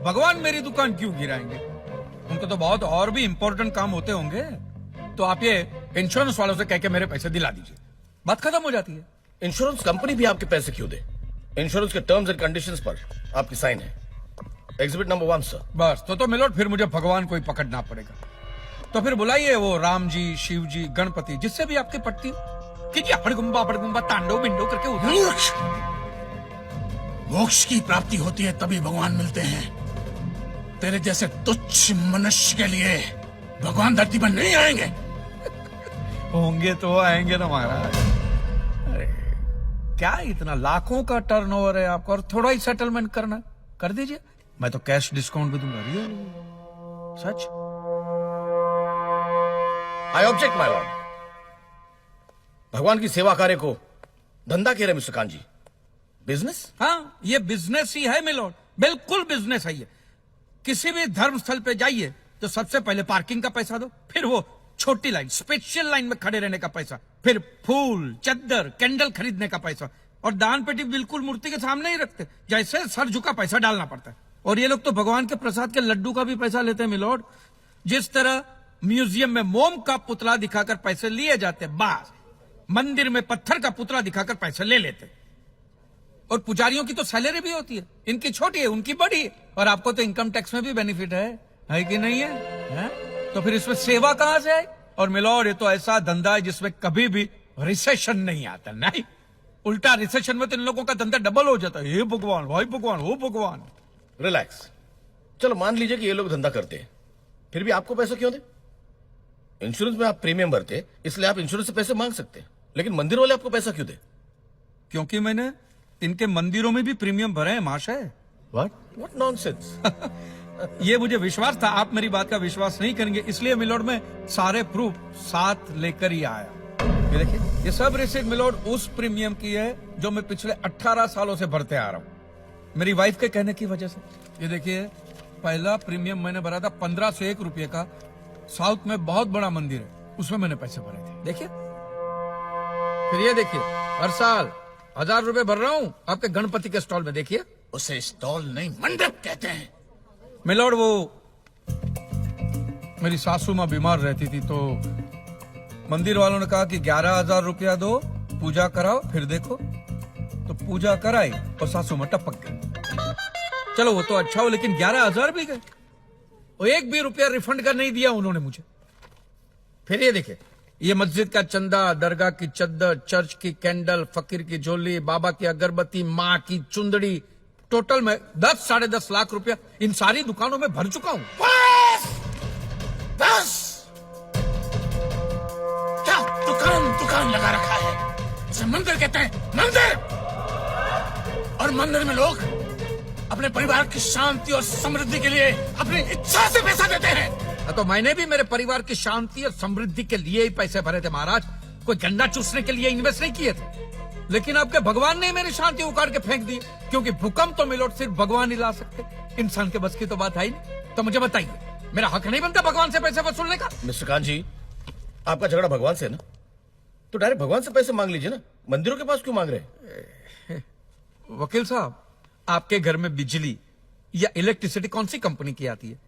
भगवान मेरी दुकान क्यों गिराएंगे? उनको तो बहुत और भी इम्पोर्टेंट काम होते होंगे। तो आप ये इंश्योरेंस वालों से कह के मेरे पैसे दिला दीजिए, बात खत्म हो जाती है। इंश्योरेंस कंपनी भी आपके पैसे क्यों दे? इंश्योरेंस के टर्म्स एंड कंडीशंस पर आपकी साइन है। Exhibit number 1 sir. बस तो मिलोड फिर मुझे भगवान को ही पकड़ना पड़ेगा। तो फिर बुलाइए वो राम जी, शिव जी, गणपति, जिससे भी आपकी पट्टी हो। कीजिए अपड़गुम्बा तांडव बिंडो करके उधर। मूर्ख! मोक्ष की प्राप्ति होती है तभी भगवान मिलते हैं। तेरे जैसे तुच्छ मनुष्य के लिए भगवान धरती पर नहीं आएंगे। होंगे तो आएंगे ना महाराज। अरे क्या इतना लाखों का टर्नओवर है आपका, और थोड़ा ही सेटलमेंट करना, कर दीजिए। मैं तो कैश डिस्काउंट भी दूंगा। Real such. I object my Lord. भगवान की सेवा कार्य को धंधा कह रहे मिस्टर कान जी, बिजनेस? हाँ, ये बिजनेस ही है मिलोड, बिल्कुल बिजनेस है ये। किसी भी धर्म स्थल पे जाइए तो सबसे पहले पार्किंग का पैसा दो, फिर वो छोटी लाइन, स्पेशल लाइन में खड़े रहने का पैसा, फिर फूल, चद्दर, कैंडल खरीदने का पैसा, और दान पेटी बिल्कुल मूर्ति के सामने ही रखते, जैसे सर झुका पैसा डालना पड़ता है। और ये लोग तो भगवान के प्रसाद के लड्डू का भी पैसा लेते हैं मिलोड। जिस तरह म्यूजियम में मोम का पुतला दिखाकर पैसे लिए जाते, बस मंदिर में पत्थर का पुतला दिखाकर पैसे ले लेते। और पुजारियों की तो सैलरी भी होती है, इनकी छोटी है, उनकी बड़ी है। और आपको तो इनकम टैक्स में भी बेनिफिट है कि नहीं है? तो फिर इसमें सेवा कहां से आए? और मिलोड, ये तो ऐसा धंधा है जिसमें कभी भी रिसेशन नहीं आता। नहीं, उल्टा रिसेशन में तो इन लोगों का धंधा डबल हो जाता है। हे भगवान, भाई भगवान, हो भगवान। रिलैक्स। चलो मान लीजिए कि ये लोग धंधा करते हैं, फिर भी आपको पैसे क्यों दे? इंश्योरेंस में आप प्रीमियम भरते, इसलिए आप इंश्योरेंस से पैसे मांग सकते हैं, लेकिन मंदिर वाले आपको पैसा क्यों दे? क्योंकि मैंने इनके मंदिरों में भी प्रीमियम भरे हैं महाशय। What nonsense? ये मुझे विश्वास था आप मेरी बात का विश्वास नहीं करेंगे, इसलिए मिलोड में सारे प्रूफ साथ लेकर ही आया। ये देखिए, ये सब रिसीट मिलोड उस प्रीमियम की है जो मैं पिछले 18 सालों से भरते आ रहा हूँ, मेरी वाइफ के कहने की वजह से। ये देखिए, पहला प्रीमियम मैंने भरा था 1501 रुपये का, साउथ में बहुत बड़ा मंदिर है, उसमें मैंने पैसे भरे थे। देखिए, फिर ये देखिए, हर साल 1000 रुपए भर रहा हूँ आपके गणपति के स्टॉल में। देखिए, उसे स्टॉल नहीं मंडप कहते हैं। मिलोड, वो मेरी सासू माँ बीमार रहती थी तो मंदिर वालों ने कहा कि 11,000 रुपया दो, पूजा कराओ, फिर देखो। तो पूजा कराई और सासू माँ टपक गई। चलो वो तो अच्छा हो, लेकिन 11,000 भी गए, और एक भी रुपया रिफंड का नहीं दिया उन्होंने मुझे। फिर ये देखिए, ये मस्जिद का चंदा, दरगाह की चद्दर, चर्च की कैंडल, फकीर की झोली, बाबा की अगरबत्ती, माँ की चुंदड़ी, टोटल में 10-10.5 लाख रुपया इन सारी दुकानों में भर चुका हूँ। बस क्या दुकान लगा रखा है? इसे मंदिर कहते हैं, मंदिर। और मंदिर में लोग अपने परिवार की शांति और समृद्धि के लिए अपनी इच्छा से पैसा देते हैं। तो मैंने भी मेरे परिवार की शांति और समृद्धि के लिए ही पैसे भरे थे महाराज, कोई गंदा चूसने के लिए इन्वेस्ट नहीं किए थे। लेकिन आपके भगवान ने मेरी शांति उखाड़ के फेंक दी, क्योंकि भूकंप तो मिलोड सिर्फ भगवान ही ला सकते, इंसान के बस की तो बात है ही नहीं। तो मुझे बताइए, मेरा हक नहीं बनता भगवान से पैसे वसूलने का? मिस्टर कान जी, आपका झगड़ा भगवान से है ना, तो डायरेक्ट भगवान से पैसे मांग लीजिए ना, मंदिरों के पास क्यों मांग रहे? वकील साहब, आपके घर में बिजली या इलेक्ट्रिसिटी कौन सी कंपनी की आती है?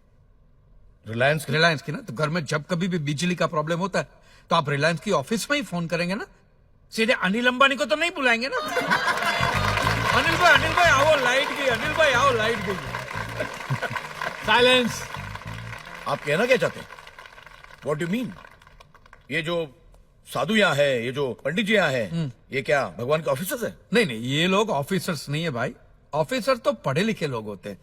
रिलायंस की ना। तो घर में जब कभी भी बिजली का प्रॉब्लम होता है तो आप रिलायंस की ऑफिस में ही फोन करेंगे ना, सीधे अनिल अंबानी को तो नहीं बुलाएंगे ना। अनिल भाई आओ लाइट गई, अनिल भाई आओ लाइट गई। साइलेंस। आप कहना क्या चाहते हैं? What do mean? ये जो साधु यहाँ है, ये जो पंडित जी यहाँ है, ये क्या भगवान के ऑफिसर्स है? नहीं, ये लोग ऑफिसर्स नहीं है भाई, ऑफिसर तो पढ़े लिखे लोग होते हैं।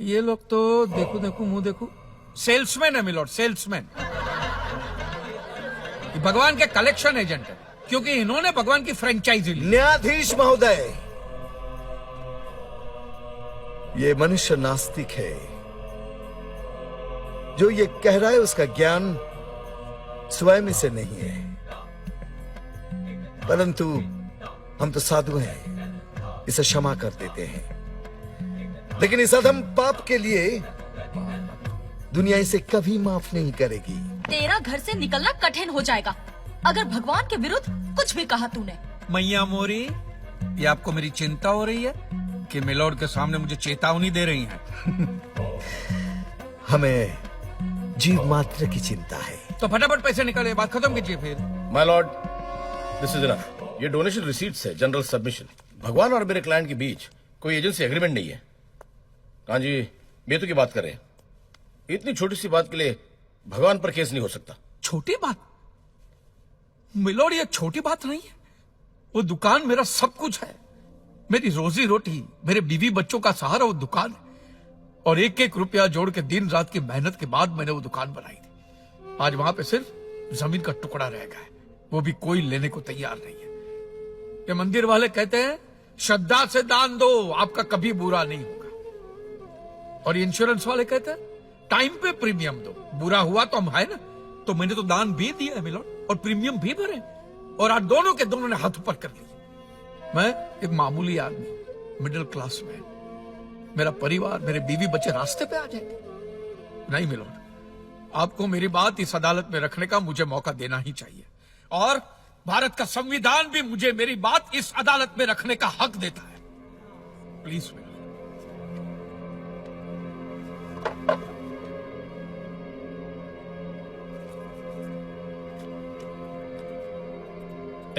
ये लोग तो देखो मुंह देखो, सेल्समैन है मिलोड, सेल्समैन। भगवान के कलेक्शन एजेंट है, क्योंकि इन्होंने भगवान की फ्रेंचाइजी ली। न्यायाधीश महोदय, ये मनुष्य नास्तिक है। जो ये कह रहा है उसका ज्ञान स्वयं से नहीं है, परंतु हम तो साधु हैं, इसे क्षमा कर देते हैं। लेकिन इस अधम पाप के लिए दुनिया इसे कभी माफ नहीं करेगी। तेरा घर से निकलना कठिन हो जाएगा अगर भगवान के विरुद्ध कुछ भी कहा तूने। मैया मोरी, ये आपको मेरी चिंता हो रही है? कि मिलोड के सामने मुझे चेतावनी दे रही हैं? हमें जीव मात्र की चिंता है। तो फटाफट पैसे निकाले, बात खत्म कीजिए फिर। My Lord, this is enough. ये डोनेशन रिसीट्स है, जनरल सबमिशन। भगवान और मेरे क्लाइंट के बीच कोई एजेंसी एग्रीमेंट नहीं है। कान जी बेतु की बात कर रहे हैं। इतनी छोटी सी बात के लिए भगवान पर केस नहीं हो सकता। छोटी बात मिलोड, ये छोटी बात नहीं है। वो दुकान मेरा सब कुछ है, मेरी रोजी रोटी, मेरे बीवी बच्चों का सहारा वो दुकान है। और एक एक रुपया जोड़ के दिन रात की मेहनत के बाद मैंने वो दुकान बनाई थी। आज वहां पे सिर्फ जमीन का टुकड़ा रह गया है, वो भी कोई लेने को तैयार नहीं है। ये मंदिर वाले कहते हैं श्रद्धा से दान दो, आपका कभी बुरा नहीं होगा। और इंश्योरेंस वाले कहते हैं टाइम पे प्रीमियम दो, बुरा हुआ तो हम है ना। तो मैंने तो दान भी दिया है मिलोड, और प्रीमियम भी भरे, और आज दोनों के दोनों ने हाथ ऊपर कर लिए। मैं एक मामूली आदमी, मिडिल क्लास मैन, मेरा परिवार, मेरे बीवी बच्चे रास्ते पे आ जाएंगे। नहीं मिलोड, आपको मेरी बात इस अदालत में रखने का मुझे मौका देना ही चाहिए। और भारत का संविधान भी मुझे मेरी बात इस अदालत में रखने का हक देता है। Please milord.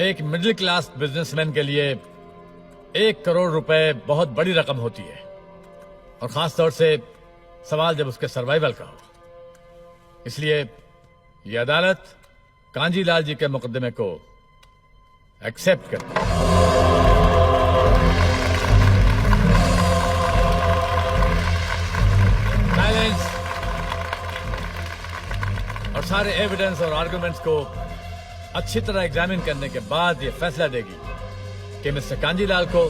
एक मिडिल क्लास बिजनेसमैन के लिए 1 करोड़ रुपए बहुत बड़ी रकम होती है, और खास तौर से सवाल जब उसके सर्वाइवल का हो। इसलिए यह अदालत कांजीलाल जी के मुकदमे को एक्सेप्ट करती है। साइलेंस। और सारे एविडेंस और आर्गुमेंट्स को अच्छी तरह एग्जामिन करने के बाद यह फैसला देगी कि मिस्टर कांजीलाल को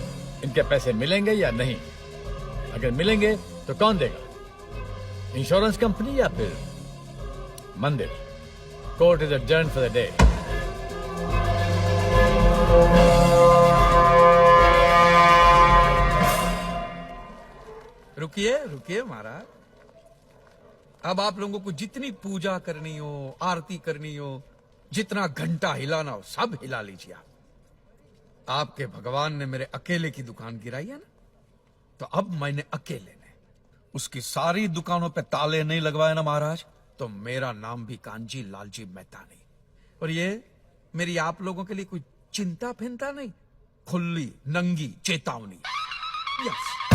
इनके पैसे मिलेंगे या नहीं। अगर मिलेंगे तो कौन देगा, इंश्योरेंस कंपनी या फिर मंदिर। Court is adjourned for the day. रुकिए रुकिए महाराज, अब आप लोगों को जितनी पूजा करनी हो, आरती करनी हो, जितना घंटा हिलाना हो, सब हिला लीजिए आप। आपके भगवान ने मेरे अकेले की दुकान गिराई है ना, तो अब मैंने अकेले ने उसकी सारी दुकानों पे ताले नहीं लगवाए ना महाराज, तो मेरा नाम भी कांजी लालजी मेहता नहीं। और ये मेरी आप लोगों के लिए कोई चिंता फिंता नहीं, खुली नंगी चेतावनी। यस।